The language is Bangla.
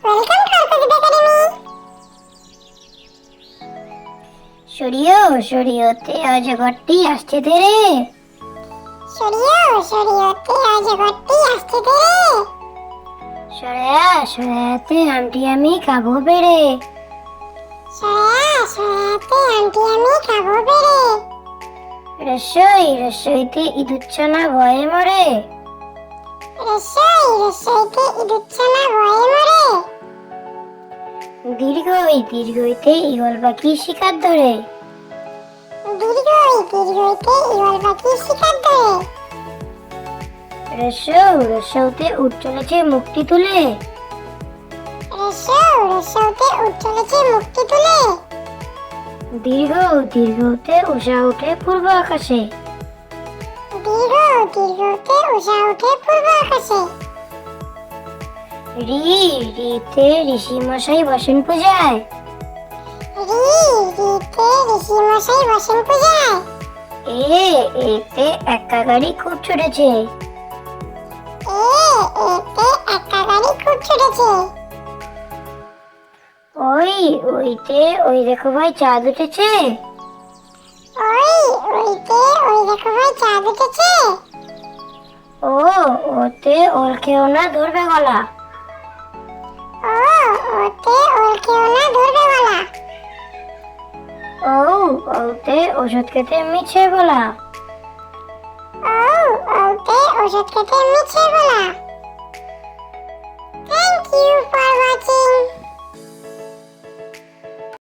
Welcome to Arkajit academy. সরিয়তে অজগরটি আসছে তেরে। সরিয়তে অজগরটি আসছে রে। সরাতে আন্টি আমি খাবো পেরে। সরাতে আন্টি আমি খাবো পেরে। রসইতে ইঁদুরছানা ভয়ে মরে। রসইতে ইঁদুরছানা ভয়ে মরে। দীর্ঘইতে ঈগল পাখি শিকার ধরে। দীর্ঘইতে ঈগল পাখি শিকার ধরে। রসৌতে উঠ চলেছে মুক্তি তুলে। রসৌতে উঠ চলেছে মুক্তি তুলে। দীর্ঘতে উষা উঠে পূর্ব আকাশে। দীর্ঘতে উষা উঠে পূর্ব আকাশে। রিতে ঋষি মশাই বসেন পূজায়। রিতে ঋষি মশাই বসেন পূজায়। এতে একা গাড়ি খুব ছুটেছে। এতে একটা গাড়ি খুব ছুটেছে। ওই দেখো ভাই চাঁদ উঠেছে। ওই দেখো ভাই চাঁদ উঠেছে। ওতে ওর খেও না ধরবে গলা। ওতে ওর কেউ না ধরবে গলা। ওতে ওষুধ খেতে মিছে বলা। ওতে ওষুধ খেতে মিছে বলা। Thank you for watching.